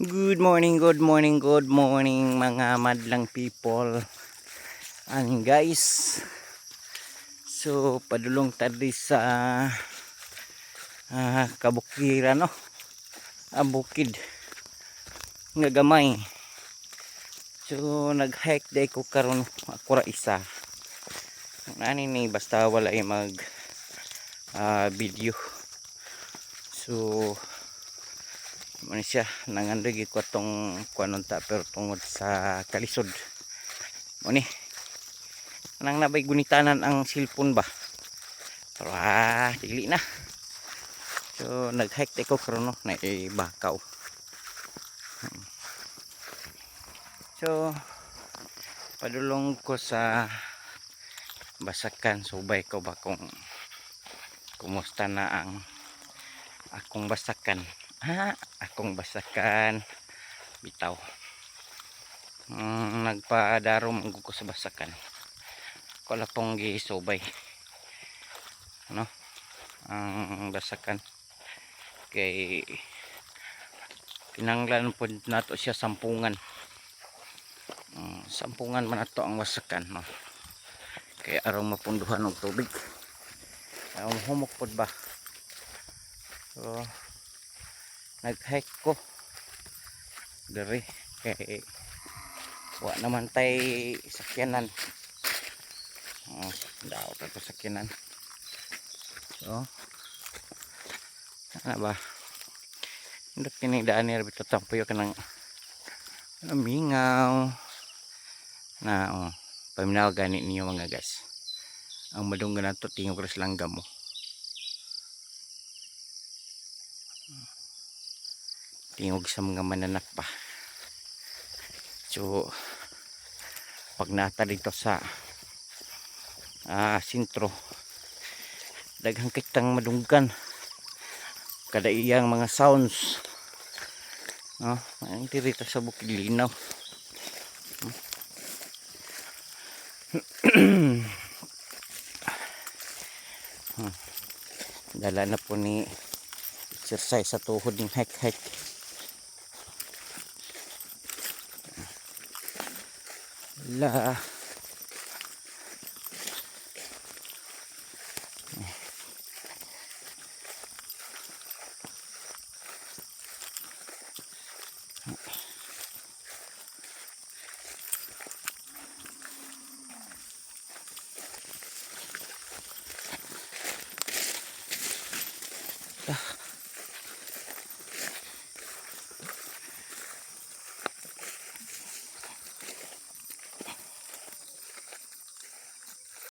Good morning, good morning, good morning mga madlang people. And guys, so padulong tadi sa kabukiran no, bukid nga gamay. So nag-hike day ko karon ako ra isa. Ani ni basta wala ay mag video. So man siya nangandig ko tong kuanon ta pero tungod sa kalisod. Mo ni nang nabay gunitanan ang cellphone ba. Pero dili na. So nag-hike ko karon no na bakaw. So padulong ko sa basakan, subay ko ba kung kumusta na ang akong basakan. Akong basakan bitaw. Nagpadarom ko sa basakan. Ko la pong gisubay. No? Ang basakan kay kinanglan po nato siya sampungan. Sampungan man ato ang basakan, no? Kaya araw mapunduhan og tubig. Ang humok pod ba. So nag-hike ko diri kay wa naman tay sakyanan. Daw pa to sakyanan. So ana ba? Hindi kini daan ni bitaw tampuyo kanang mingaw na paminaw gani niyo mga guys. Ang madunggan nato tingog ras langgam mo. Tingog sa mga mananak pa. So pag nata dito sa sentro daghang kitang madunggan kada iyang mga sounds, no? Ang dito sa Bukid Linaw. Dala na po ni exercise sa tuhod ng hike. La